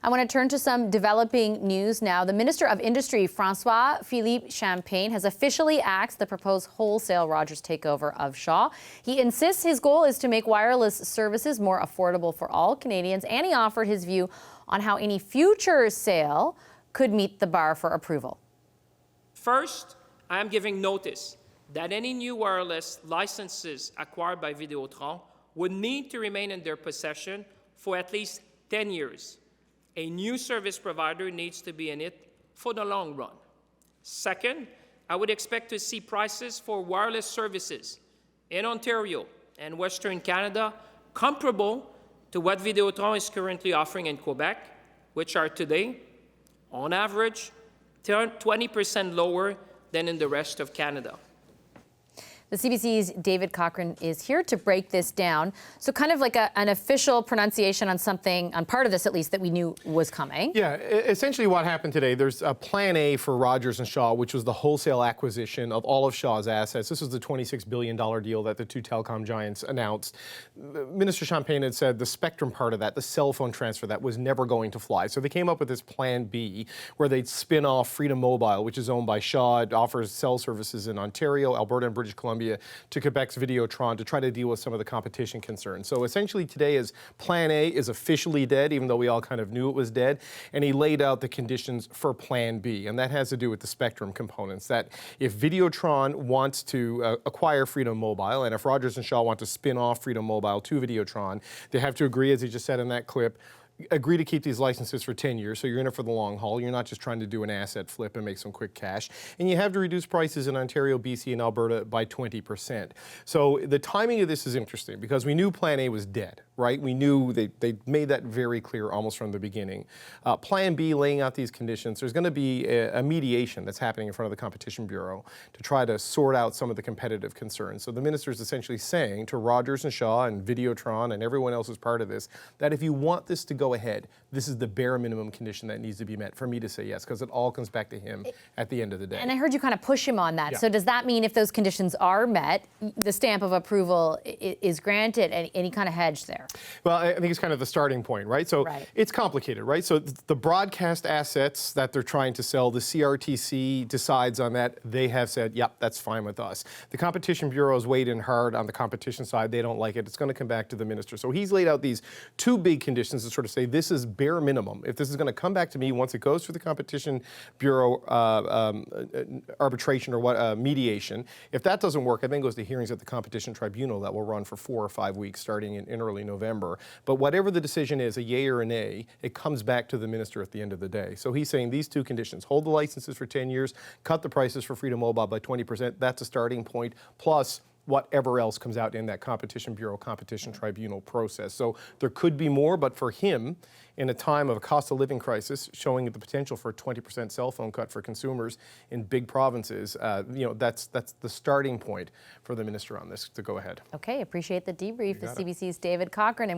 I want to turn to some developing news now. The Minister of Industry, François-Philippe Champagne, has officially axed the proposed wholesale Rogers takeover of Shaw. He insists his goal is to make wireless services more affordable for all Canadians, and he offered his view on how any future sale could meet the bar for approval. First, I am giving notice that any new wireless licenses acquired by Videotron would need to remain in their possession for at least 10 years. A new service provider needs to be in it for the long run. Second, I would expect to see prices for wireless services in Ontario and Western Canada comparable to what Videotron is currently offering in Quebec, which are today, on average, 20% lower than in the rest of Canada. The CBC's David Cochrane is here to break this down. So kind of like an official pronunciation on something, on part of this at least, that we knew was coming. Yeah, essentially what happened today, there's a Plan A for Rogers and Shaw, which was the wholesale acquisition of all of Shaw's assets. This was the $26 billion deal that the two telecom giants announced. Minister Champagne had said the spectrum part of that, the cell phone transfer, that was never going to fly. So they came up with this Plan B, where they'd spin off Freedom Mobile, which is owned by Shaw. It offers cell services in Ontario, Alberta, and British Columbia, to Quebec's Videotron to try to deal with some of the competition concerns. So essentially today is Plan A is officially dead, even though we all kind of knew it was dead, and he laid out the conditions for Plan B, and that has to do with the spectrum components, that if Videotron wants to acquire Freedom Mobile, and if Rogers and Shaw want to spin off Freedom Mobile to Videotron, they have to agree, as he just said in that clip, agree to keep these licenses for 10 years, so you're in it for the long haul. You're not just trying to do an asset flip and make some quick cash. And you have to reduce prices in Ontario, BC, and Alberta by 20%. So the timing of this is interesting because we knew Plan A was dead, right? We knew they made that very clear almost from the beginning. Plan B, laying out these conditions, there's going to be a mediation that's happening in front of the Competition Bureau to try to sort out some of the competitive concerns. So the minister is essentially saying to Rogers and Shaw and Videotron and everyone else who's part of this, that if you want this to go ahead, this is the bare minimum condition that needs to be met for me to say yes, because it all comes back to him at the end of the day. And I heard you kind of push him on that. Yeah. So does that mean if those conditions are met, the stamp of approval is granted? Any kind of hedge there? Well, I think it's kind of the starting point, right? So It's complicated, right? So the broadcast assets that they're trying to sell, the CRTC decides on that. They have said, yep, that's fine with us. The Competition Bureau has weighed in hard on the competition side. They don't like it. It's going to come back to the minister. So he's laid out these two big conditions to sort of say, this is bare minimum. If this is going to come back to me once it goes through the Competition Bureau arbitration or what mediation, if that doesn't work, I think it goes to hearings at the Competition Tribunal that will run for 4 or 5 weeks starting in early November. But whatever the decision is, a yay or a nay, it comes back to the minister at the end of the day. So he's saying these two conditions: hold the licenses for 10 years, cut the prices for Freedom Mobile by 20%. That's a starting point, plus whatever else comes out in that Competition Bureau, Competition Tribunal process. So there could be more, but for him, in a time of a cost of living crisis, showing the potential for a 20% cell phone cut for consumers in big provinces, that's the starting point for the minister on this to go ahead. Okay, appreciate the debrief. The CBC's David Cochrane.